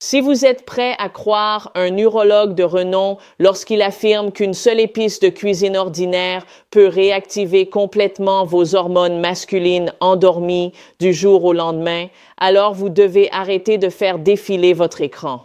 Si vous êtes prêt à croire un urologue de renom lorsqu'il affirme qu'une seule épice de cuisine ordinaire peut réactiver complètement vos hormones masculines endormies du jour au lendemain, alors vous devez arrêter de faire défiler votre écran.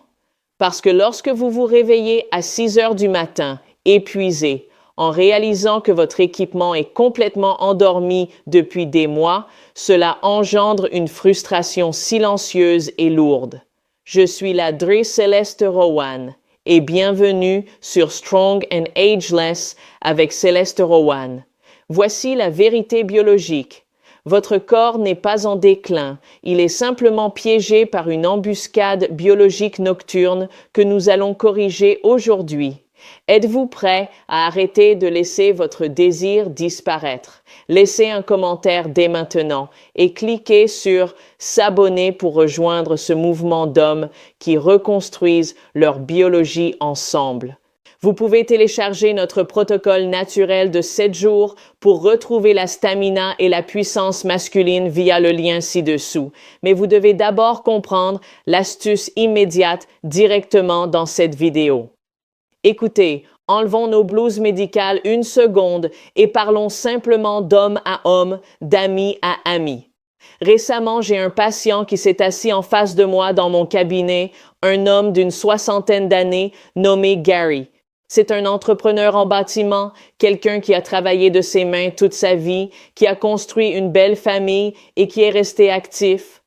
Parce que lorsque vous vous réveillez à 6 heures du matin, épuisé, en réalisant que votre équipement est complètement endormi depuis des mois, cela engendre une frustration silencieuse et lourde. Je suis la Dre Céleste Rowan et bienvenue sur Strong and Ageless avec Céleste Rowan. Voici la vérité biologique. Votre corps n'est pas en déclin, il est simplement piégé par une embuscade biologique nocturne que nous allons corriger aujourd'hui. Êtes-vous prêt à arrêter de laisser votre désir disparaître? Laissez un commentaire dès maintenant et cliquez sur « S'abonner » pour rejoindre ce mouvement d'hommes qui reconstruisent leur biologie ensemble. Vous pouvez télécharger notre protocole naturel de 7 jours pour retrouver la stamina et la puissance masculine via le lien ci-dessous. Mais vous devez d'abord comprendre l'astuce immédiate directement dans cette vidéo. Écoutez, enlevons nos blouses médicales une seconde et parlons simplement d'homme à homme, d'ami à ami. Récemment, j'ai un patient qui s'est assis en face de moi dans mon cabinet, un homme d'une 60aine d'années nommé Gary. C'est un entrepreneur en bâtiment, quelqu'un qui a travaillé de ses mains toute sa vie, qui a construit une belle famille et qui est resté actif.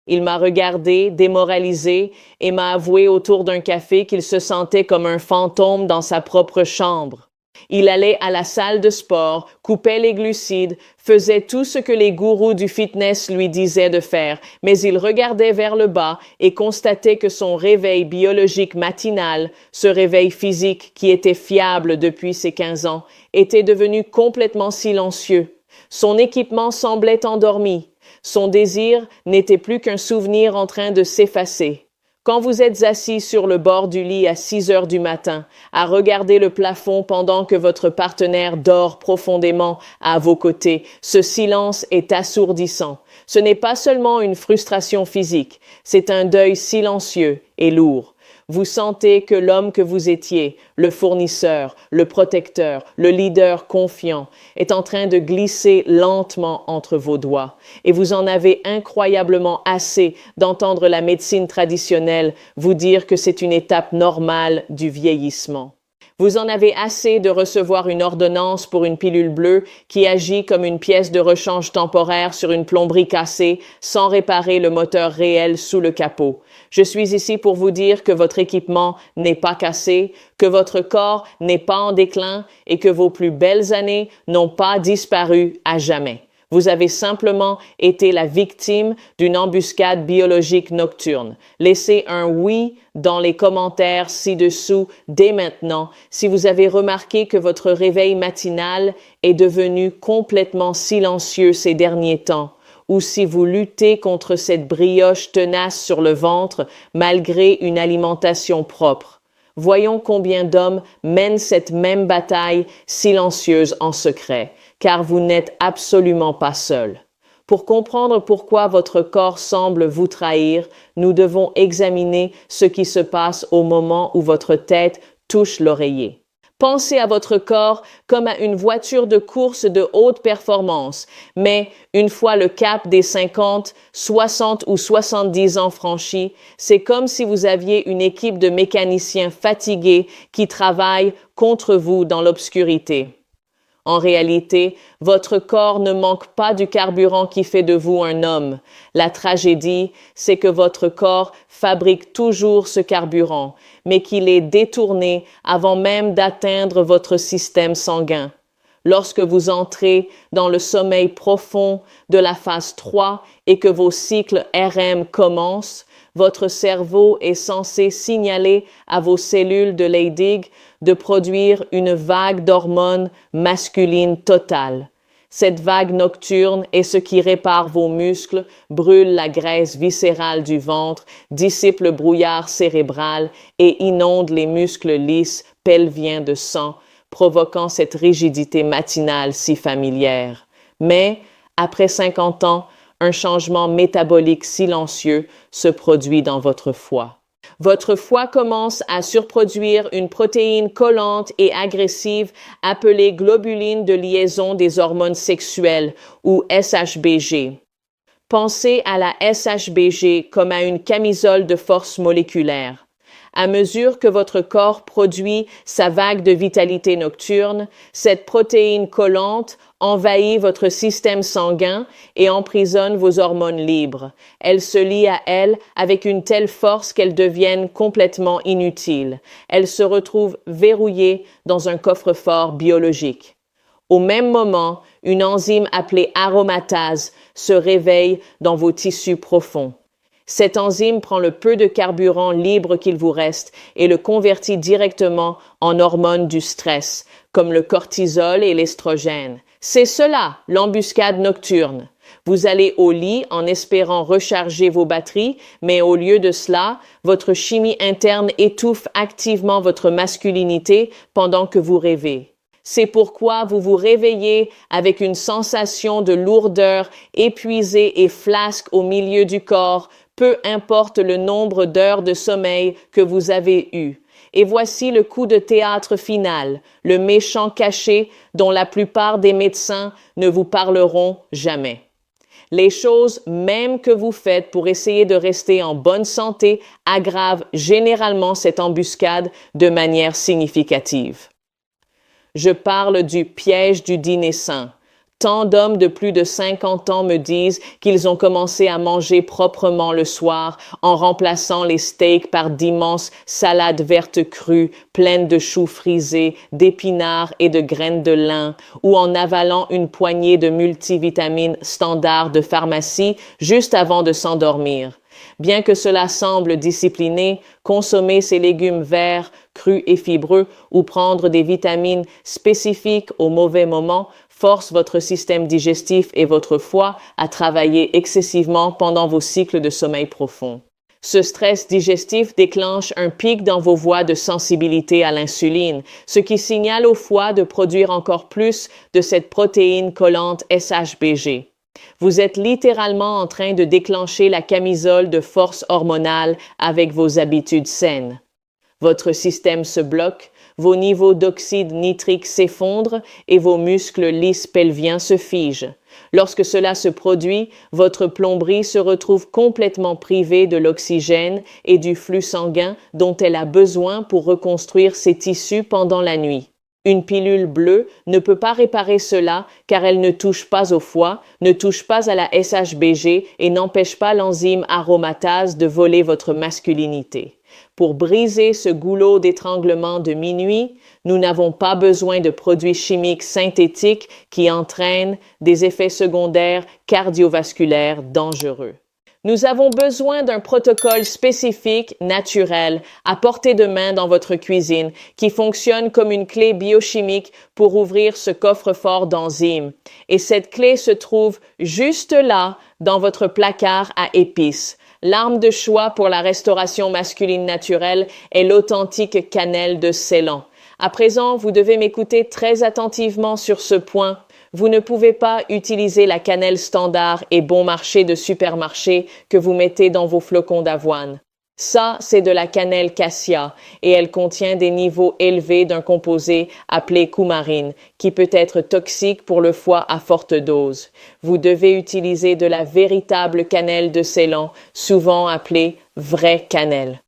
Il m'a regardé, démoralisé, et m'a avoué autour d'un café qu'il se sentait comme un fantôme dans sa propre chambre. Il allait à la salle de sport, coupait les glucides, faisait tout ce que les gourous du fitness lui disaient de faire, mais il regardait vers le bas et constatait que son réveil biologique matinal, ce réveil physique qui était fiable depuis ses 15 ans, était devenu complètement silencieux. Son équipement semblait endormi. Son désir n'était plus qu'un souvenir en train de s'effacer. Quand vous êtes assis sur le bord du lit à 6 heures du matin, à regarder le plafond pendant que votre partenaire dort profondément à vos côtés, ce silence est assourdissant. Ce n'est pas seulement une frustration physique, c'est un deuil silencieux et lourd. Vous sentez que l'homme que vous étiez, le fournisseur, le protecteur, le leader confiant, est en train de glisser lentement entre vos doigts. Et vous en avez incroyablement assez d'entendre la médecine traditionnelle vous dire que c'est une étape normale du vieillissement. Vous en avez assez de recevoir une ordonnance pour une pilule bleue qui agit comme une pièce de rechange temporaire sur une plomberie cassée sans réparer le moteur réel sous le capot. Je suis ici pour vous dire que votre équipement n'est pas cassé, que votre corps n'est pas en déclin et que vos plus belles années n'ont pas disparu à jamais. Vous avez simplement été la victime d'une embuscade biologique nocturne. Laissez un oui dans les commentaires ci-dessous dès maintenant si vous avez remarqué que votre réveil matinal est devenu complètement silencieux ces derniers temps, ou si vous luttez contre cette brioche tenace sur le ventre malgré une alimentation propre. Voyons combien d'hommes mènent cette même bataille silencieuse en secret, car vous n'êtes absolument pas seul. Pour comprendre pourquoi votre corps semble vous trahir, nous devons examiner ce qui se passe au moment où votre tête touche l'oreiller. Pensez à votre corps comme à une voiture de course de haute performance, mais une fois le cap des 50, 60 ou 70 ans franchi, c'est comme si vous aviez une équipe de mécaniciens fatigués qui travaillent contre vous dans l'obscurité. En réalité, votre corps ne manque pas du carburant qui fait de vous un homme. La tragédie, c'est que votre corps fabrique toujours ce carburant, mais qu'il est détourné avant même d'atteindre votre système sanguin. Lorsque vous entrez dans le sommeil profond de la phase 3 et que vos cycles RM commencent, votre cerveau est censé signaler à vos cellules de Leydig de produire une vague d'hormones masculines totale. Cette vague nocturne est ce qui répare vos muscles, brûle la graisse viscérale du ventre, dissipe le brouillard cérébral et inonde les muscles lisses pelviens de sang, provoquant cette rigidité matinale si familière. Mais, après 50 ans, un changement métabolique silencieux se produit dans votre foie. Votre foie commence à surproduire une protéine collante et agressive appelée globuline de liaison des hormones sexuelles ou SHBG. Pensez à la SHBG comme à une camisole de force moléculaire. À mesure que votre corps produit sa vague de vitalité nocturne, cette protéine collante envahit votre système sanguin et emprisonne vos hormones libres. Elle se lie à elle avec une telle force qu'elles deviennent complètement inutiles. Elle se retrouve verrouillée dans un coffre-fort biologique. Au même moment, une enzyme appelée aromatase se réveille dans vos tissus profonds. Cette enzyme prend le peu de carburant libre qu'il vous reste et le convertit directement en hormones du stress, comme le cortisol et l'estrogène. C'est cela, l'embuscade nocturne. Vous allez au lit en espérant recharger vos batteries, mais au lieu de cela, votre chimie interne étouffe activement votre masculinité pendant que vous rêvez. C'est pourquoi vous vous réveillez avec une sensation de lourdeur, épuisé et flasque au milieu du corps, peu importe le nombre d'heures de sommeil que vous avez eu. Et voici le coup de théâtre final, le méchant caché dont la plupart des médecins ne vous parleront jamais. Les choses même que vous faites pour essayer de rester en bonne santé aggravent généralement cette embuscade de manière significative. Je parle du piège du dîner sain. Tant d'hommes de plus de 50 ans me disent qu'ils ont commencé à manger proprement le soir en remplaçant les steaks par d'immenses salades vertes crues pleines de choux frisés, d'épinards et de graines de lin, ou en avalant une poignée de multivitamines standards de pharmacie juste avant de s'endormir. Bien que cela semble discipliné, consommer ces légumes verts, crus et fibreux ou prendre des vitamines spécifiques au mauvais moment force votre système digestif et votre foie à travailler excessivement pendant vos cycles de sommeil profond. Ce stress digestif déclenche un pic dans vos voies de sensibilité à l'insuline, ce qui signale au foie de produire encore plus de cette protéine collante SHBG. Vous êtes littéralement en train de déclencher la camisole de force hormonale avec vos habitudes saines. Votre système se bloque, vos niveaux d'oxyde nitrique s'effondrent et vos muscles lisses pelviens se figent. Lorsque cela se produit, votre plomberie se retrouve complètement privée de l'oxygène et du flux sanguin dont elle a besoin pour reconstruire ses tissus pendant la nuit. Une pilule bleue ne peut pas réparer cela car elle ne touche pas au foie, ne touche pas à la SHBG et n'empêche pas l'enzyme aromatase de voler votre masculinité. Pour briser ce goulot d'étranglement de minuit, nous n'avons pas besoin de produits chimiques synthétiques qui entraînent des effets secondaires cardiovasculaires dangereux. Nous avons besoin d'un protocole spécifique, naturel, à portée de main dans votre cuisine, qui fonctionne comme une clé biochimique pour ouvrir ce coffre-fort d'enzymes. Et cette clé se trouve juste là, dans votre placard à épices. L'arme de choix pour la restauration masculine naturelle est l'authentique cannelle de Ceylan. À présent, vous devez m'écouter très attentivement sur ce point. Vous ne pouvez pas utiliser la cannelle standard et bon marché de supermarché que vous mettez dans vos flocons d'avoine. Ça, c'est de la cannelle cassia et elle contient des niveaux élevés d'un composé appelé coumarine qui peut être toxique pour le foie à forte dose. Vous devez utiliser de la véritable cannelle de Ceylan, souvent appelée vraie cannelle.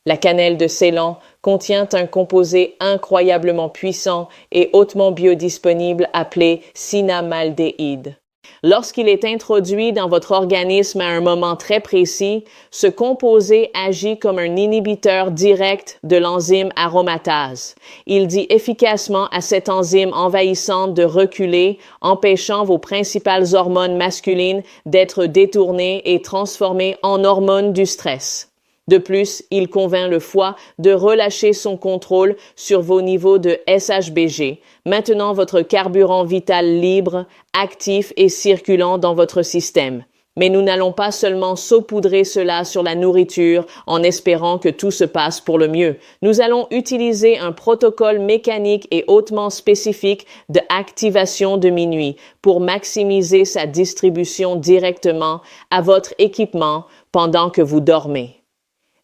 La cannelle de Ceylan contient un composé incroyablement puissant et hautement biodisponible appelé cinamaldéhyde. Lorsqu'il est introduit dans votre organisme à un moment très précis, ce composé agit comme un inhibiteur direct de l'enzyme aromatase. Il dit efficacement à cette enzyme envahissante de reculer, empêchant vos principales hormones masculines d'être détournées et transformées en hormones du stress. De plus, il convainc le foie de relâcher son contrôle sur vos niveaux de SHBG, maintenant votre carburant vital libre, actif et circulant dans votre système. Mais nous n'allons pas seulement saupoudrer cela sur la nourriture en espérant que tout se passe pour le mieux. Nous allons utiliser un protocole mécanique et hautement spécifique de activation de minuit pour maximiser sa distribution directement à votre équipement pendant que vous dormez.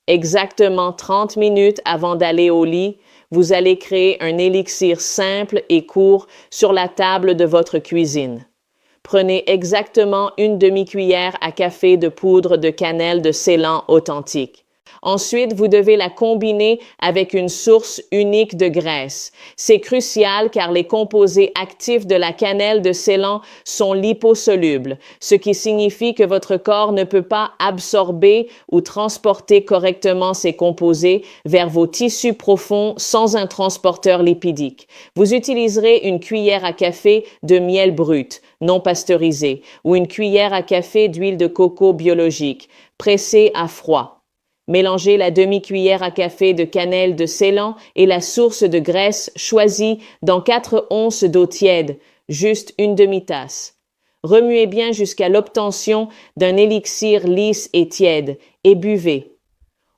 Exactement 30 minutes avant d'aller au lit, vous allez créer un élixir simple et court sur la table de votre cuisine. Prenez exactement une demi-cuillère à café de poudre de cannelle de Ceylan authentique. Ensuite, vous devez la combiner avec une source unique de graisse. C'est crucial car les composés actifs de la cannelle de Ceylan sont liposolubles, ce qui signifie que votre corps ne peut pas absorber ou transporter correctement ces composés vers vos tissus profonds sans un transporteur lipidique. Vous utiliserez une cuillère à café de miel brut, non pasteurisé, ou une cuillère à café d'huile de coco biologique, pressée à froid. Mélangez la demi-cuillère à café de cannelle de Ceylan et la source de graisse choisie dans 4 onces d'eau tiède, juste une demi-tasse. Remuez bien jusqu'à l'obtention d'un élixir lisse et tiède et buvez.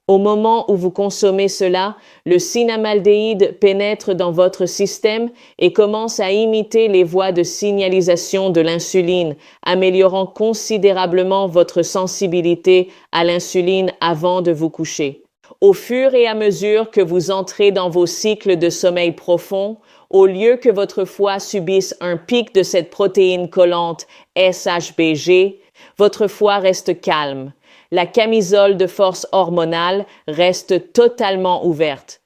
Au moment où vous consommez cela, le cinnamaldéhyde pénètre dans votre système et commence à imiter les voies de signalisation de l'insuline, améliorant considérablement votre sensibilité à l'insuline avant de vous coucher. Au fur et à mesure que vous entrez dans vos cycles de sommeil profond, au lieu que votre foie subisse un pic de cette protéine collante SHBG, votre foie reste calme. La camisole de force hormonale reste totalement ouverte.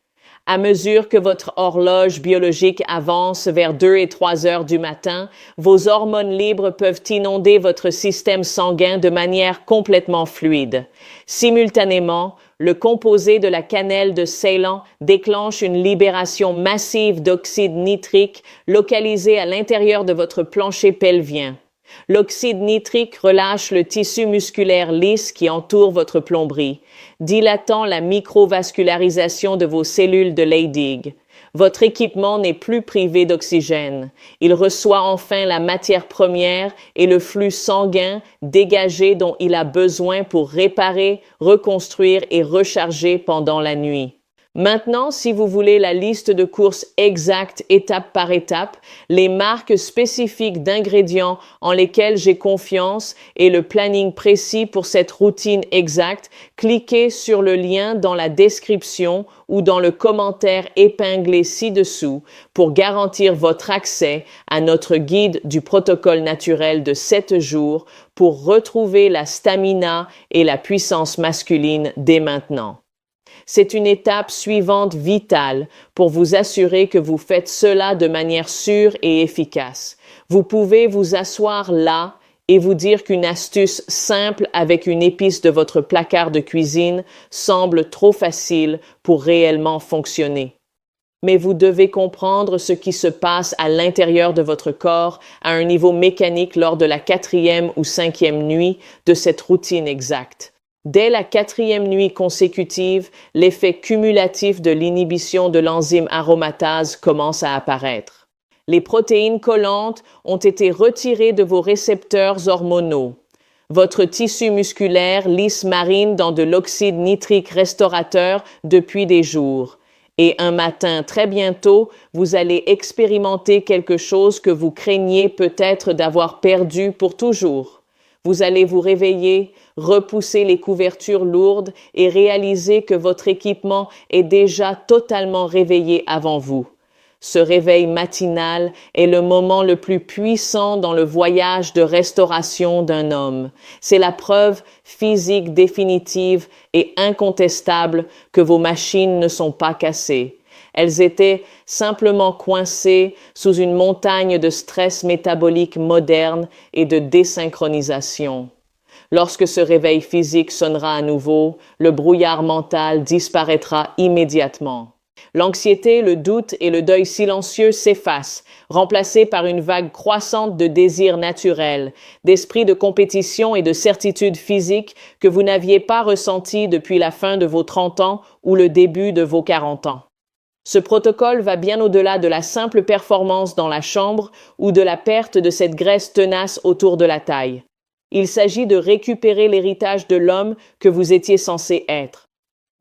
À mesure que votre horloge biologique avance vers 2 et 3 heures du matin, vos hormones libres peuvent inonder votre système sanguin de manière complètement fluide. Simultanément, le composé de la cannelle de Ceylan déclenche une libération massive d'oxyde nitrique localisé à l'intérieur de votre plancher pelvien. L'oxyde nitrique relâche le tissu musculaire lisse qui entoure votre plomberie, dilatant la microvascularisation de vos cellules de Leydig. Votre équipement n'est plus privé d'oxygène. Il reçoit enfin la matière première et le flux sanguin dégagé dont il a besoin pour réparer, reconstruire et recharger pendant la nuit. Maintenant, si vous voulez la liste de courses exacte étape par étape, les marques spécifiques d'ingrédients en lesquels j'ai confiance et le planning précis pour cette routine exacte, cliquez sur le lien dans la description ou dans le commentaire épinglé ci-dessous pour garantir votre accès à notre guide du protocole naturel de 7 jours pour retrouver la stamina et la puissance masculine dès maintenant. C'est une étape suivante vitale pour vous assurer que vous faites cela de manière sûre et efficace. Vous pouvez vous asseoir là et vous dire qu'une astuce simple avec une épice de votre placard de cuisine semble trop facile pour réellement fonctionner. Mais vous devez comprendre ce qui se passe à l'intérieur de votre corps à un niveau mécanique lors de la 4e ou 5e nuit de cette routine exacte. Dès la 4e nuit consécutive, l'effet cumulatif de l'inhibition de l'enzyme aromatase commence à apparaître. Les protéines collantes ont été retirées de vos récepteurs hormonaux. Votre tissu musculaire lisse marine dans de l'oxyde nitrique restaurateur depuis des jours. Et un matin, très bientôt, vous allez expérimenter quelque chose que vous craignez peut-être d'avoir perdu pour toujours. Vous allez vous réveiller, repousser les couvertures lourdes et réaliser que votre équipement est déjà totalement réveillé avant vous. Ce réveil matinal est le moment le plus puissant dans le voyage de restauration d'un homme. C'est la preuve physique définitive et incontestable que vos machines ne sont pas cassées. Elles étaient simplement coincées sous une montagne de stress métabolique moderne et de désynchronisation. Lorsque ce réveil physique sonnera à nouveau, le brouillard mental disparaîtra immédiatement. L'anxiété, le doute et le deuil silencieux s'effacent, remplacés par une vague croissante de désirs naturels, d'esprit de compétition et de certitude physique que vous n'aviez pas ressenti depuis la fin de vos 30 ans ou le début de vos 40 ans. Ce protocole va bien au-delà de la simple performance dans la chambre ou de la perte de cette graisse tenace autour de la taille. Il s'agit de récupérer l'héritage de l'homme que vous étiez censé être.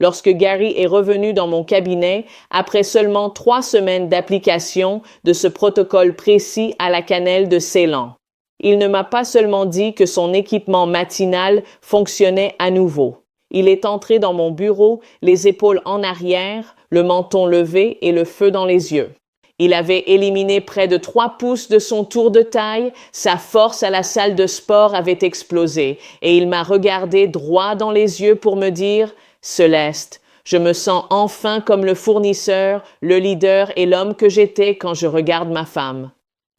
Lorsque Gary est revenu dans mon cabinet, après seulement 3 semaines d'application de ce protocole précis à la cannelle de Ceylan, il ne m'a pas seulement dit que son équipement matinal fonctionnait à nouveau. Il est entré dans mon bureau, les épaules en arrière, le menton levé et le feu dans les yeux. Il avait éliminé près de 3 pouces de son tour de taille, sa force à la salle de sport avait explosé, et il m'a regardé droit dans les yeux pour me dire « Céleste, je me sens enfin comme le fournisseur, le leader et l'homme que j'étais quand je regarde ma femme. »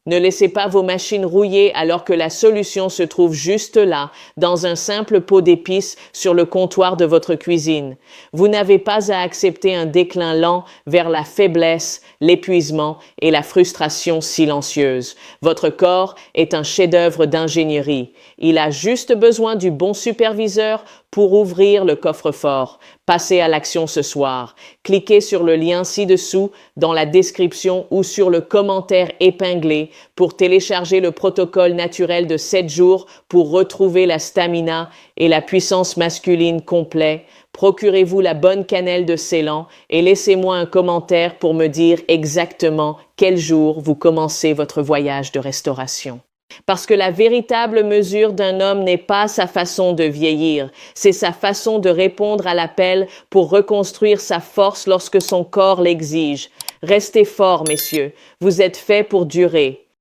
Ne laissez pas vos machines rouiller alors que la solution se trouve juste là, dans un simple pot d'épices sur le comptoir de votre cuisine. Vous n'avez pas à accepter un déclin lent vers la faiblesse, l'épuisement et la frustration silencieuse. Votre corps est un chef-d'œuvre d'ingénierie. Il a juste besoin du bon superviseur pour ouvrir le coffre-fort. Passez à l'action ce soir. Cliquez sur le lien ci-dessous dans la description ou sur le commentaire épinglé pour télécharger le protocole naturel de 7 jours pour retrouver la stamina et la puissance masculine complet. Procurez-vous la bonne cannelle de Ceylan et laissez-moi un commentaire pour me dire exactement quel jour vous commencez votre voyage de restauration. Parce que la véritable mesure d'un homme n'est pas sa façon de vieillir, c'est sa façon de répondre à l'appel pour reconstruire sa force lorsque son corps l'exige. Restez forts, messieurs, vous êtes faits pour durer.